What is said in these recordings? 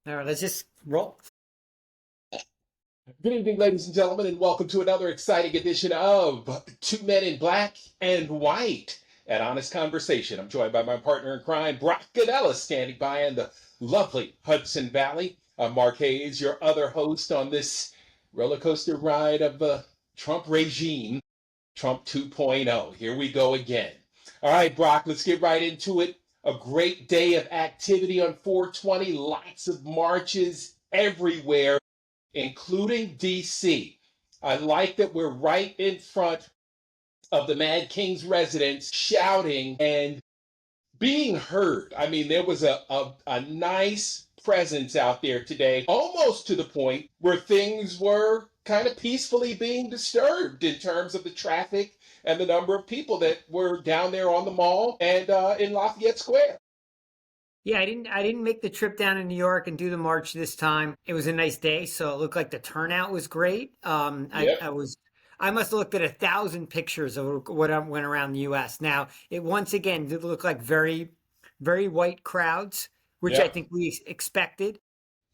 All right, let's just roll. Good evening, ladies and gentlemen, and welcome to another exciting edition of Two Men in Black and White, an honest conversation. I'm joined by my partner in crime, Brock Godella, standing by in the lovely Hudson Valley. I'm Mark Hayes, your other host on this roller coaster ride of the Trump regime, Trump 2.0. Here we go again. All right, Brock, let's get right into it. A great day of activity on 420, lots of marches everywhere including DC. I like that we're right in front of the Mad King's residence, shouting and being heard. I mean, there was a nice presence out there today, almost to the point where things were kind of peacefully being disturbed in terms of the traffic and the number of people that were down there on the mall and in Lafayette Square. Yeah, I didn't make the trip down to New York and do the march this time. It was a nice day, so it looked like the turnout was great. Yep. I must have looked at 1,000 pictures of what went around the U.S. Now, it once again did look like very white crowds, which I Yep. think we expected.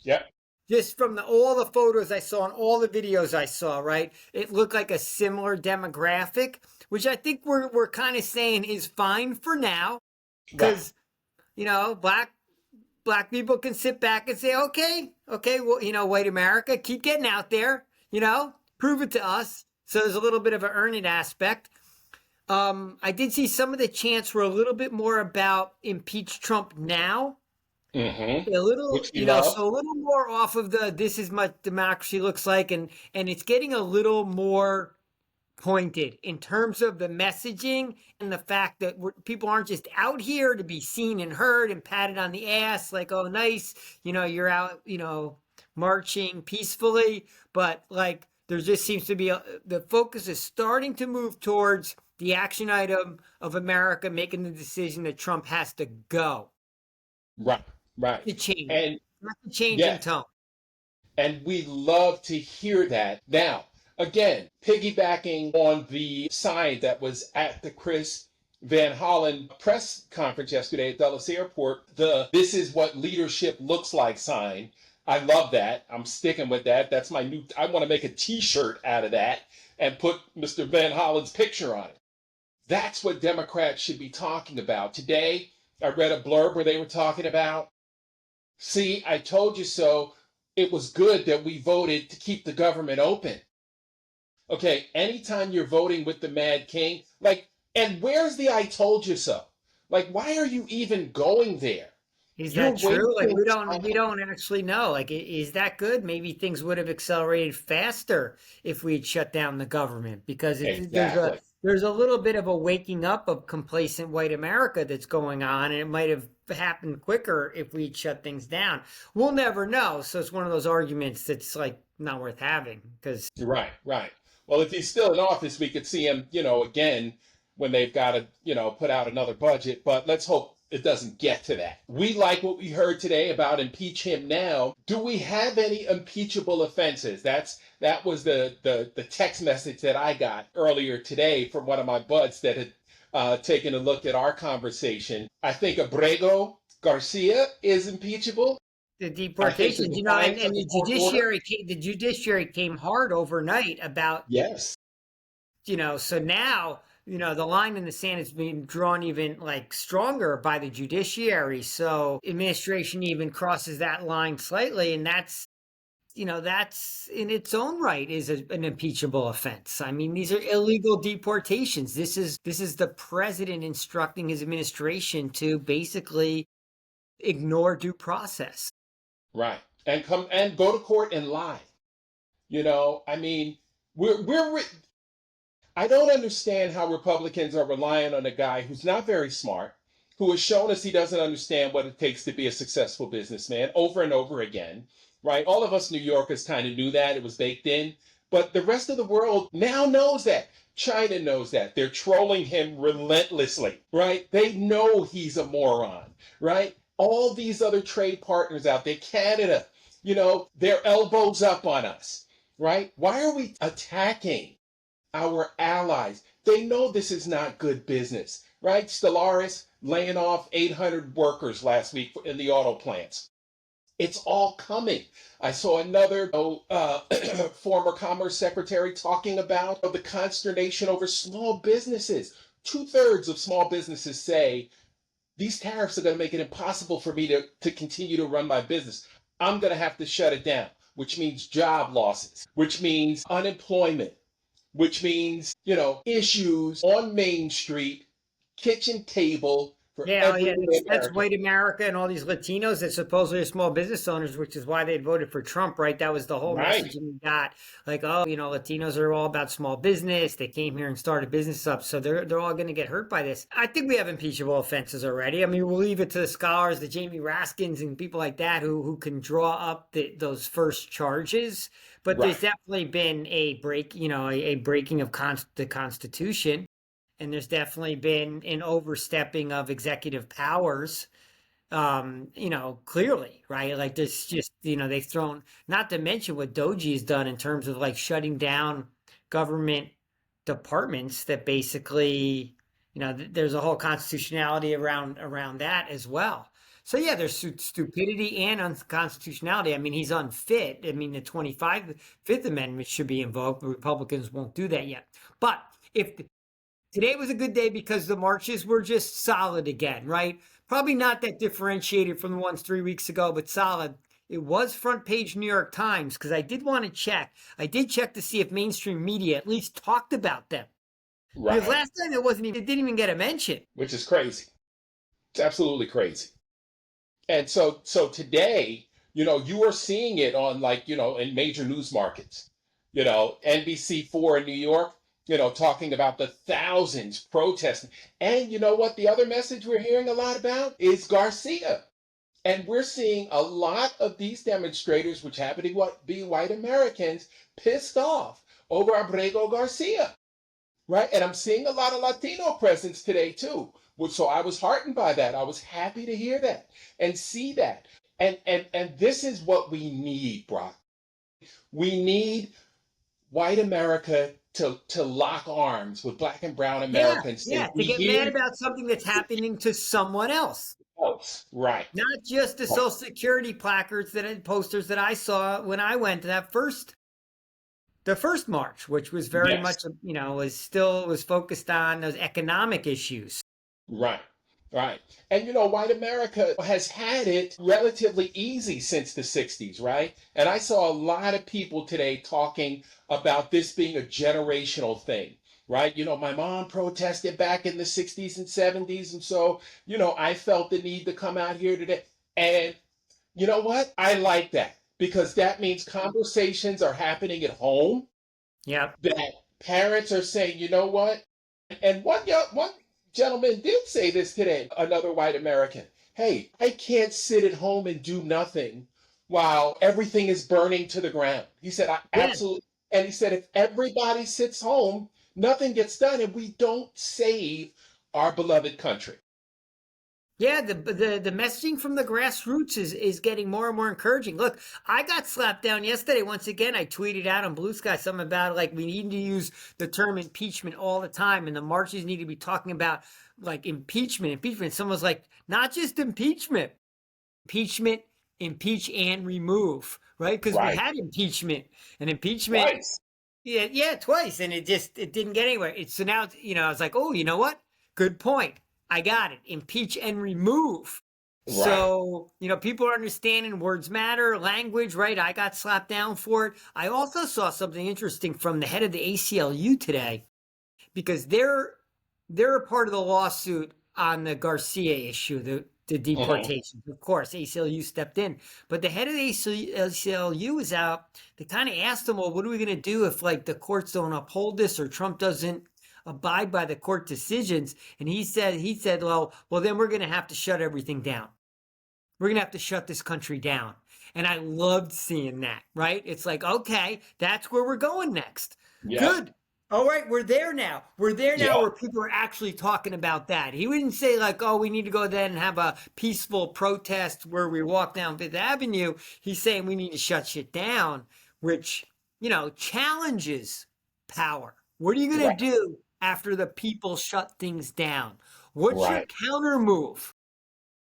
Yep. Just from all the photos I saw and all the videos I saw, right? It looked like a similar demographic, which I think we're kind of saying is fine for now, Right. because black people can sit back and say, okay, well, white America, keep getting out there, prove it to us. So there's a little bit of an earning aspect. I did see some of the chants were a little bit more about impeach Trump now. Mm-hmm. A little, Which we love. so a little more off of the this is what democracy looks like, and it's getting a little more pointed in terms of the messaging and the fact that people aren't just out here to be seen and heard and patted on the ass like, oh, nice, you're out, marching peacefully, but like there just seems to be the focus is starting to move towards the action item of America making the decision that Trump has to go. Right. Right. The change, And not the change in yes. tone. And we love to hear that. Now, again, piggybacking on the sign that was at the Chris Van Hollen press conference yesterday at Dulles Airport, the "This is what leadership looks like" sign. I love that. I'm sticking with that. That's my new, I want to make a t shirt out of that and put Mr. Van Hollen's picture on it. That's what Democrats should be talking about. Today, I read a blurb where they were talking about, see, I told you so. It was good that we voted to keep the government open. Okay, anytime you're voting with the Mad King, like, and where's the I told you so? Like, why are you even going there? Is You're that true? Like wasting we time. don't actually know. Like is that good? Maybe things would have accelerated faster if we had shut down the government because Exactly. there's a little bit of a waking up of complacent white America that's going on, and it might have happened quicker if we'd shut things down. We'll never know. So it's one of those arguments that's like not worth having because Right, right. Well, if he's still in office, we could see him, again when they've got to, put out another budget. But let's hope it doesn't get to that. We like what we heard today about impeach him now. Do we have any impeachable offenses? That was the text message that I got earlier today from one of my buds that had taken a look at our conversation. I think Abrego Garcia is impeachable. the I think the deportations, defiance and of the court order. the judiciary came hard overnight about Yes. so now, the line in the sand is being drawn even like stronger by the judiciary. So administration even crosses that line slightly, and that's in its own right is an impeachable offense. I mean, these are illegal deportations. This is the president instructing his administration to basically ignore due process. Right. And come and go to court and lie. I mean, we're I don't understand how Republicans are relying on a guy who's not very smart, who has shown us he doesn't understand what it takes to be a successful businessman over and over again, right? All of us New Yorkers kind of knew that, it was baked in, but the rest of the world now knows that. China knows that. They're trolling him relentlessly, right? They know he's a moron, right? All these other trade partners out there, Canada, their elbows up on us, right? Why are we attacking our allies? They know this is not good business, right? Stellaris laying off 800 workers last week in the auto plants. It's all coming. I saw another former Commerce Secretary talking about the consternation over small businesses. Two-thirds of small businesses say these tariffs are going to make it impossible for me to continue to run my business. I'm going to have to shut it down, which means job losses, which means unemployment, which means, issues on Main Street, kitchen table for Yeah, oh yeah, everyday that's American. white America and all these Latinos that supposedly are small business owners, which is why they voted for Trump, right? That was the whole Right. messaging we got. Like, oh, Latinos are all about small business. They came here and started business up, so they're all going to get hurt by this. I think we have impeachable offenses already. I mean, we'll leave it to the scholars, the Jamie Raskins and people like that who can draw up those first charges. But there's Right. definitely been a break, a breaking of the Constitution, and there's definitely been an overstepping of executive powers, clearly, right? Like this just, they've thrown, not to mention what Doji has done in terms of like shutting down government departments that basically, there's a whole constitutionality around that as well. So yeah, there's stupidity and unconstitutionality. I mean, he's unfit. I mean, the 25th Amendment should be invoked, but Republicans won't do that yet. But if today was a good day because the marches were just solid again, right? Probably not that differentiated from the ones 3 weeks ago, but solid. It was front page New York Times because I did want to check. I did check to see if mainstream media at least talked about them. Because Right. last time it didn't even get a mention. Which is crazy. It's absolutely crazy. And so today, you are seeing it on, like, in major news markets. NBC4 in New York, talking about the thousands protesting. And you know what? The other message we're hearing a lot about is Garcia. And we're seeing a lot of these demonstrators, which happen to be white Americans, pissed off over Abrego Garcia. Right? And I'm seeing a lot of Latino presence today too. So I was heartened by that. I was happy to hear that and see that. And this is what we need, Brock. We need white America to lock arms with black and brown Yeah, America and say, yeah, to we get mad hear about something that's happening to someone else. else. Right. Not just the Right. Social Security placards posters that I saw when I went to the first march, which was very Yes. much, was focused on those economic issues. Right, right. And white America has had it relatively easy since the 60s, right? And I saw a lot of people today talking about this being a generational thing, right? My mom protested back in the 60s and 70s. And so, I felt the need to come out here today. And you know what? I like that because that means conversations are happening at home, Yep. that parents are saying, you know what? And one gentleman did say this today, another white American. Hey, I can't sit at home and do nothing while everything is burning to the ground. He said, I Yeah. absolutely. And he said, if everybody sits home, nothing gets done, and we don't save our beloved country. Yeah, the messaging from the grassroots is getting more and more encouraging. Look, I got slapped down yesterday. Once again, I tweeted out on Blue Sky something about like we need to use the term impeachment all the time, and the marches need to be talking about like impeachment. Someone's like, not just impeachment, impeach and remove, right? Because we Right. had impeachment, and impeachment, Twice. yeah, yeah, twice, and it didn't get anywhere. So now, I was like, oh, you know what? Good point. I got it. Impeach and remove. Right. So, people are understanding words matter, language, right? I got slapped down for it. I also saw something interesting from the head of the ACLU today because they're a part of the lawsuit on the Garcia issue, the Mhm. deportation. Of course, ACLU stepped in, but the head of the ACLU was out. They kind of asked him, "Well, what are we going to do if like the courts don't uphold this or Trump doesn't abide by the court decisions?" And he said, well, then we're going to have to shut everything down. We're going to have to shut this country down. And I loved seeing that, right? It's like, okay, that's where we're going next. Yep. Good. All right, we're there now. We're there now Yep. where people are actually talking about that. He wouldn't say like, oh, we need to go then and have a peaceful protest where we walk down Fifth Avenue. He's saying we need to shut shit down, which, challenges power. What are you going to Right. do after the people shut things down? What's your Right. counter move?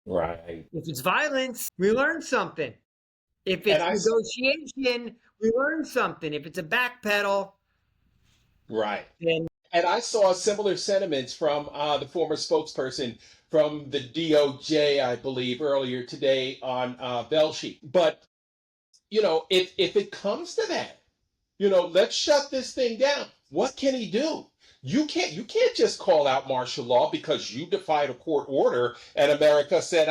Right. If it's violence, we learned something. If And it's I negotiation, we learn something. If it's a backpedal, right. then And I saw similar sentiments from the former spokesperson from the DOJ, I believe, earlier today on Velshi. But if it comes to that, let's shut this thing down. What can he do? You can't just call out martial law because you defied a court order and America said,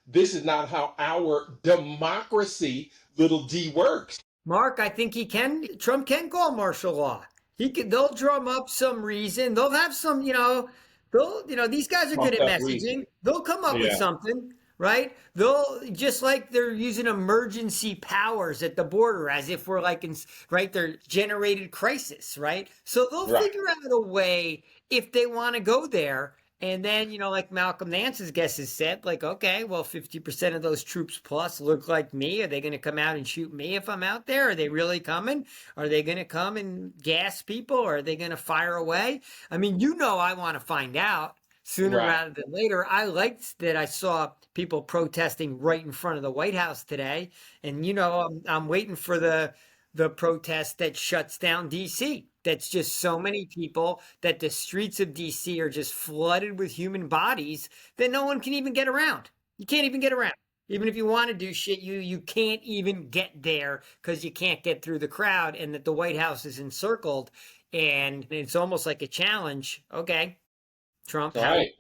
this is not how our democracy, little d, works. Mark, I think he can. Trump can call martial law. He can. They'll drum up some reason. They'll have some. These guys are good Pumped at up reason. messaging. They'll come up with Yeah, something, right? They'll just like they're using emergency powers at the border as if we're like in right. They're generated crisis, right? So they'll right. figure out a way if they want to go there. And then, like Malcolm Nance's guess has said, like, okay, well, 50% of those troops plus look like me. Are they going to come out and shoot me if I'm out there? Are they really coming? Are they going to come and gas people? Or are they going to fire away? I mean, I want to find out sooner Right. rather than later. I liked that I saw people protesting right in front of the White House today. And, I'm waiting for the protest that shuts down DC. That's just so many people that the streets of DC are just flooded with human bodies that no one can even get around. You can't even get around. Even if you want to do shit, you can't even get there because you can't get through the crowd, and that the White House is encircled, and it's almost like a challenge. Okay, Trump, All how right.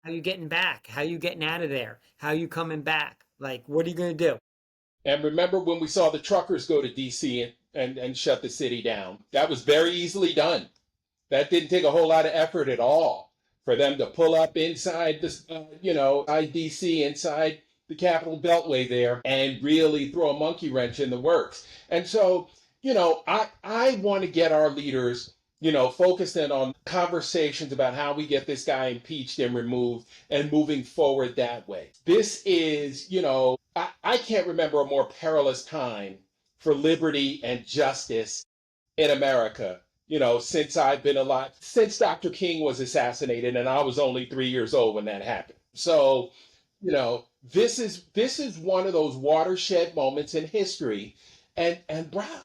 are you getting back? How are you getting out of there? How are you coming back? Like, what are you going to do? And remember when we saw the truckers go to DC and shut the city down? That was very easily done. That didn't take a whole lot of effort at all for them to pull up inside this, IDC, inside the Capitol Beltway there, and really throw a monkey wrench in the works. And so, I want to get our leaders, focused in on conversations about how we get this guy impeached and removed and moving forward that way. This is, I can't remember a more perilous time for liberty and justice in America, since I've been alive, since Dr. King was assassinated, and I was only 3 years old when that happened. So, this is one of those watershed moments in history. And Brown,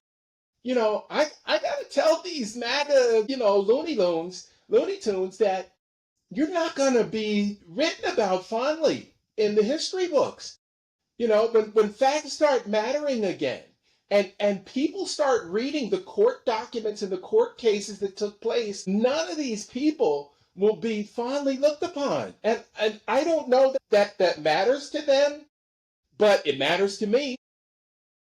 I gotta tell these MAGA, Looney Tunes that you're not gonna be written about fondly in the history books. When facts start mattering again, and people start reading the court documents and the court cases that took place, none of these people will be fondly looked upon. And I don't know that matters to them, but it matters to me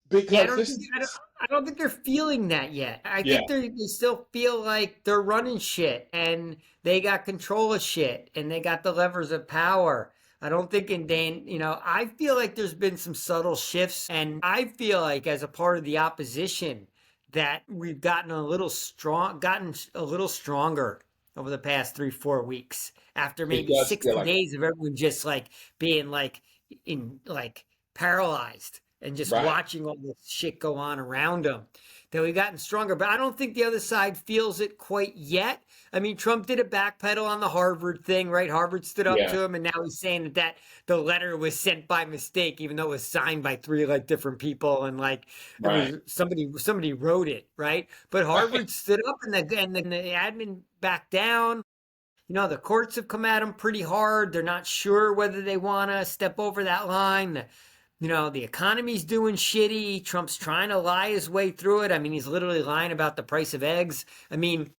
Yeah, because this. I don't think they're feeling that yet. I Yeah, think they still feel like they're running shit and they got control of shit and they got the levers of power. I don't think in Dane, I feel like there's been some subtle shifts, and I feel like as a part of the opposition that we've gotten gotten a little stronger over the past 3, 4 weeks after it maybe does feel 60 like days of everyone just like being like in like paralyzed and just right. watching all this shit go on around them, that we've gotten stronger. But I don't think the other side feels it quite yet. I mean, Trump did a backpedal on the Harvard thing, right? Harvard stood up Yeah, to him, and now he's saying that the letter was sent by mistake, even though it was signed by three like different people, and like it right, was somebody wrote it, right? But right. Harvard stood up, and the admin backed down. The courts have come at him pretty hard. They're not sure whether they want to step over that line. The economy's doing shitty. Trump's trying to lie his way through it. I mean, he's literally lying about the price of eggs. I mean,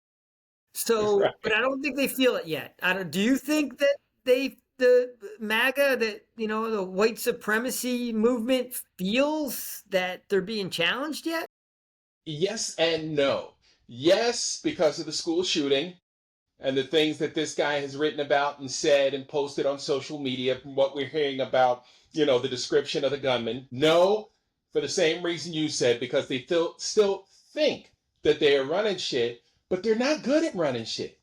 but Right. I don't think they feel it yet. Do you think that the MAGA, that, the white supremacy movement feels that they're being challenged yet? Yes and no. Yes, because of the school shooting and the things that this guy has written about and said and posted on social media from what we're hearing about, the description of the gunman. No, for the same reason you said, because they still think that they are running shit, but they're not good at running shit.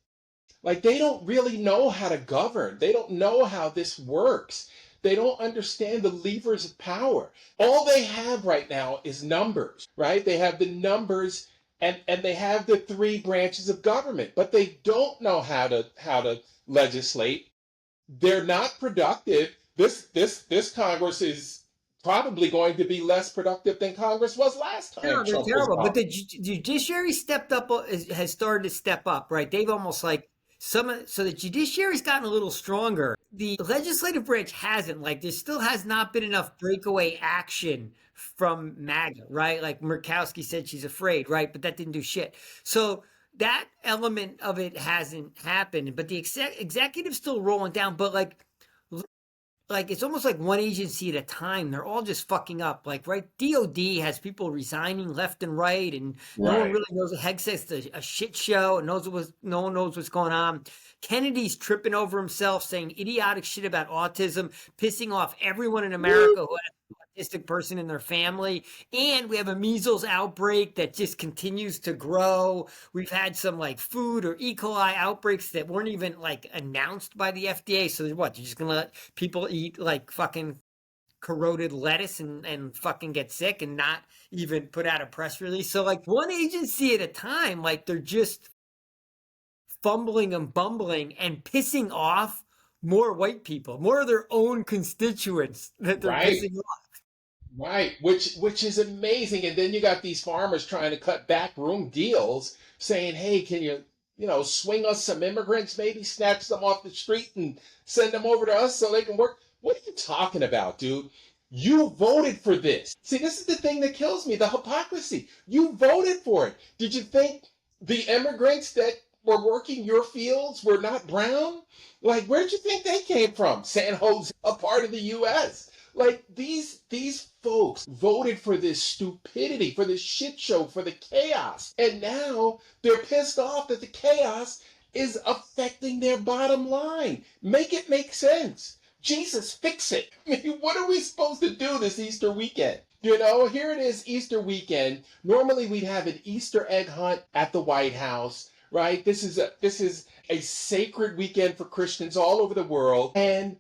Like they don't really know how to govern. They don't know how this works. They don't understand the levers of power. All they have right now is numbers, right? They have the numbers and they have the three branches of government, but they don't know how to legislate. They're not productive. This Congress is probably going to be less productive than Congress was last time No, they're Trump was terrible. But gone. the judiciary stepped up, has started to step up, right? They've almost like so the judiciary's gotten a little stronger. The legislative branch hasn't. Like, there still has not been enough breakaway action from MAGA, right? Like Murkowski said she's afraid, right? But that didn't do shit. So that element of it hasn't happened. But the executive's still rolling down. But like it's almost like one agency at a time. They're all just fucking up. Like, right, DOD has people resigning left and right, and no one Right. really knows. Hexet's a shit show, and no one knows what's going on. Kennedy's tripping over himself, saying idiotic shit about autism, pissing off everyone in America who has an autistic person in their family. And we have a measles outbreak that just continues to grow. We've had some like food or E. coli outbreaks that weren't even like announced by the FDA. So what? They're just gonna let people eat like fucking corroded lettuce and fucking get sick and not even put out a press release. So like one agency at a time, like they're just fumbling and bumbling and pissing off more white people, more of their own constituents that they're Right. pissing off. Right, which is amazing. And then you got these farmers trying to cut backroom deals, saying, "Hey, can you swing us some immigrants, maybe snatch them off the street and send them over to us so they can work?" What are you talking about, dude? You voted for this. See, this is the thing that kills me, the hypocrisy. You voted for it. Did you think the immigrants that were working your fields were not brown? Like, where'd you think they came from? San Jose, a part of the US. Like these folks voted for this stupidity, for this shit show, for the chaos. And now they're pissed off that the chaos is affecting their bottom line. Make it make sense. Jesus, fix it. I mean, what are we supposed to do this Easter weekend? Here it is, Easter weekend. Normally we'd have an Easter egg hunt at the White House, right? This is a sacred weekend for Christians all over the world. And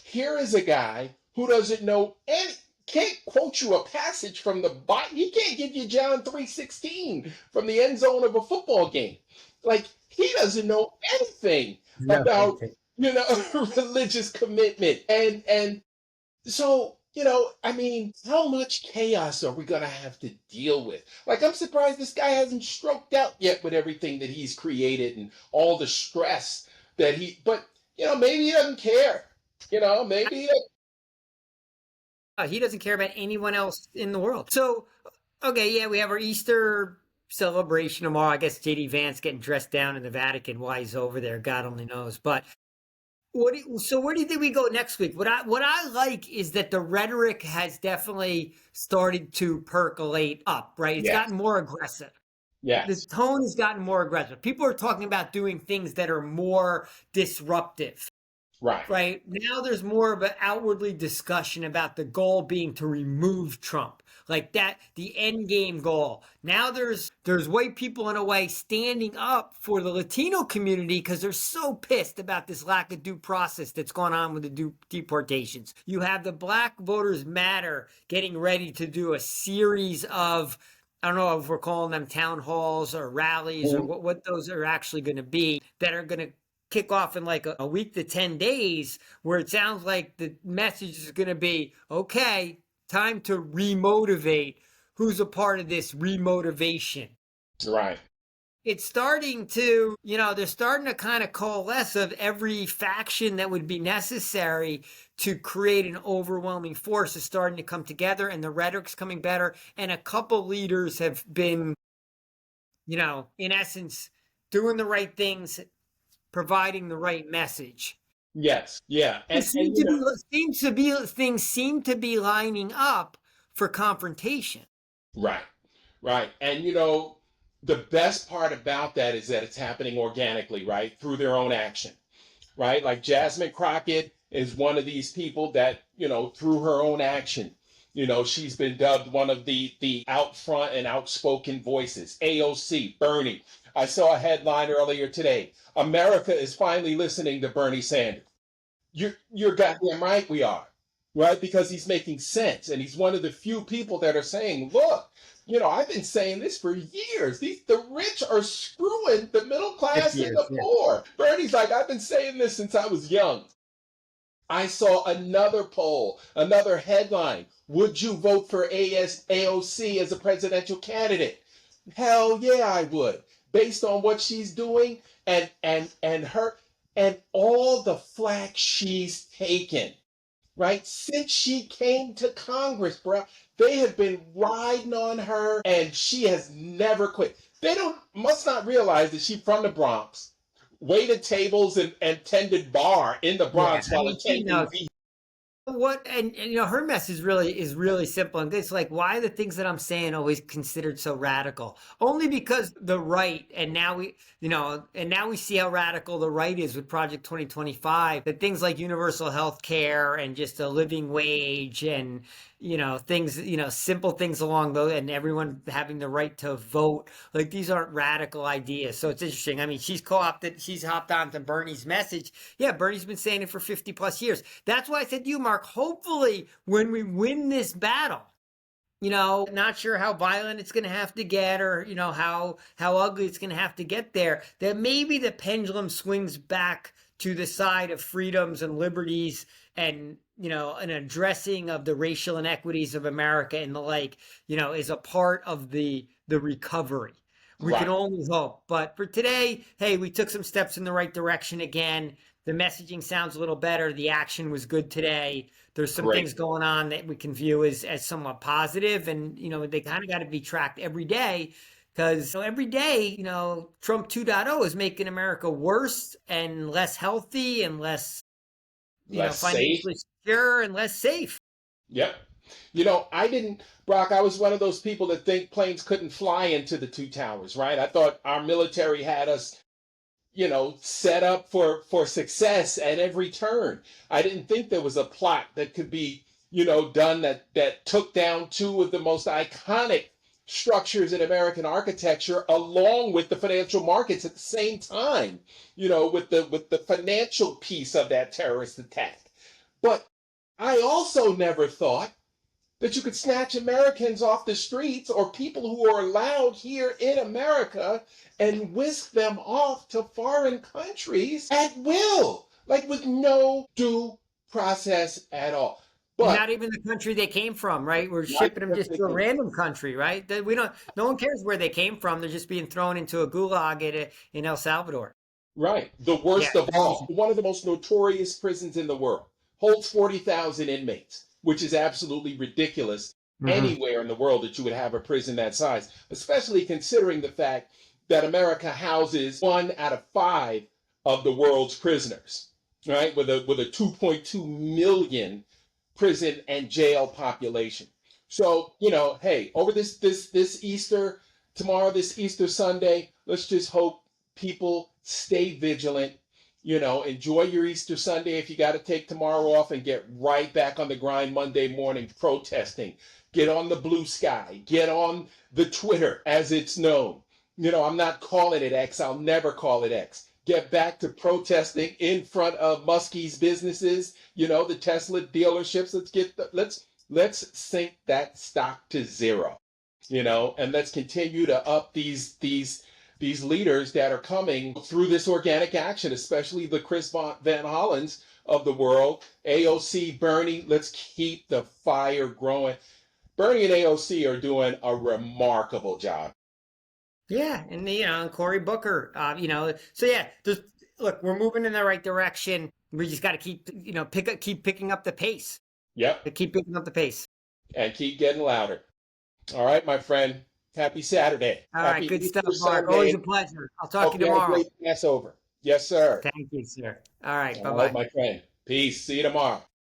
here is a guy who doesn't know and can't quote you a passage from the Bible. He can't give you John 3:16 from the end zone of a football game. Like, he doesn't know anything No, about religious commitment. And so, I mean, how much chaos are we going to have to deal with? Like, I'm surprised this guy hasn't stroked out yet with everything that he's created and all the stress but, maybe he doesn't care. Maybe. he doesn't care about anyone else in the world. So, okay, yeah, we have our Easter celebration tomorrow. I guess JD Vance getting dressed down in the Vatican while he's over there. God only knows. But so where do you think we go next week? What I like is that the rhetoric has definitely started to percolate up, right? It's Yes. gotten more aggressive. The Yes. tone has gotten more aggressive. People are talking about doing things that are more disruptive. Right. Right now, there's more of an outwardly discussion about the goal being to remove Trump, like that, the end game goal. Now there's white people in a way standing up for the Latino community because they're so pissed about this lack of due process that's going on with the deportations. You have the Black Voters Matter getting ready to do a series of, I don't know if we're calling them town halls or rallies or what those are actually going to be, that are going to kick off in like a week to 10 days, where it sounds like the message is going to be, okay, time to remotivate. Who's a part of this remotivation? Right. It's starting to, they're starting to kind of coalesce of every faction that would be necessary to create an overwhelming force is starting to come together, and the rhetoric's coming better. And a couple leaders have been, in essence, doing the right things, providing the right message. Yes. Yeah. Things seem to be lining up for confrontation. Right. Right. And the best part about that is that it's happening organically, right? Through their own action, right? Like Jasmine Crockett is one of these people that, through her own action, she's been dubbed one of the out front and outspoken voices. AOC, Bernie. I saw a headline earlier today. America is finally listening to Bernie Sanders. You're goddamn right we are, right? Because he's making sense, and he's one of the few people that are saying, look, I've been saying this for years. The rich are screwing the middle class and the poor. Bernie's like, I've been saying this since I was young. I saw another poll, another headline. Would you vote for AOC as a presidential candidate? Hell yeah, I would. Based on what she's doing and all the flack she's taken, right? Since she came to Congress, bro, they have been riding on her and she has never quit. They don't must not realize that she's from the Bronx, waited tables and tended bar in the Yeah, Bronx I while mean, she attending. knows what, and her message is really simple, and it's like, why are the things that I'm saying always considered so radical? Only because the right, and now we see how radical the right is with Project 2025, that things like universal health care and just a living wage and things, simple things along those, and everyone having the right to vote, like these aren't radical ideas. So it's interesting. I mean, she's hopped on to Bernie's message. Yeah, Bernie's been saying it for 50 plus years. That's why I said to you, Mark, hopefully when we win this battle, not sure how violent it's going to have to get, or how ugly it's going to have to get there, that maybe the pendulum swings back to the side of freedoms and liberties, and an addressing of the racial inequities of America and the like, is a part of the recovery. We can Right, only hope. But for today, hey, we took some steps in the right direction again. The messaging sounds a little better. The action was good today. There's some things great. going on that we can view as somewhat positive, and they kind of got to be tracked every day, because every day, Trump 2.0 is making America worse and less healthy and less, Less safe. financially secure and less safe. Yep. I didn't, Brock, I was one of those people that think planes couldn't fly into the two towers, right? I thought our military had us set up for success at every turn. I didn't think there was a plot that could be, done that took down two of the most iconic structures in American architecture, along with the financial markets at the same time, with the financial piece of that terrorist attack. But I also never thought that you could snatch Americans off the streets or people who are allowed here in America and whisk them off to foreign countries at will, like with no due process at all. And But not even the country they came from, right? We're not shipping them just just to a thinking, random country, right? We don't. No one cares where they came from. They're just being thrown into a gulag in El Salvador. right, the Yeah, worst of all, crazy. one of the most notorious prisons in the world, holds 40,000 inmates, which is absolutely ridiculous Hmm. anywhere in the world that you would have a prison that size, especially considering the fact that America houses 1 out of 5 of the world's prisoners, right? With a 2.2 million prison and jail population. So, hey, over this Easter, tomorrow, this Easter Sunday, let's just hope people stay vigilant. Enjoy your Easter Sunday if you got to take tomorrow off, and get right back on the grind Monday morning protesting. Get on the blue sky, get on the Twitter as it's known. I'm not calling it X, I'll never call it X. Get back to protesting in front of Muskie's businesses, the Tesla dealerships. Let's sink that stock to zero, and let's continue to up these leaders that are coming through this organic action, especially the Chris Van Hollens of the world, AOC, Bernie. Let's keep the fire growing. Bernie and AOC are doing a remarkable job. Yeah, and and Cory Booker, So yeah, just look, we're moving in the right direction. We just got to keep, keep picking up the pace. Yep, Keep picking up the pace. and keep getting louder. All right, my friend. Happy Saturday. All right, Happy good stuff, Easter Mark. Always Sunday. a pleasure. I'll talk to Hope you you had a tomorrow. great Passover. Yes, sir. Thank you, sir. All right, bye All right, bye. my friend. Peace. See you tomorrow.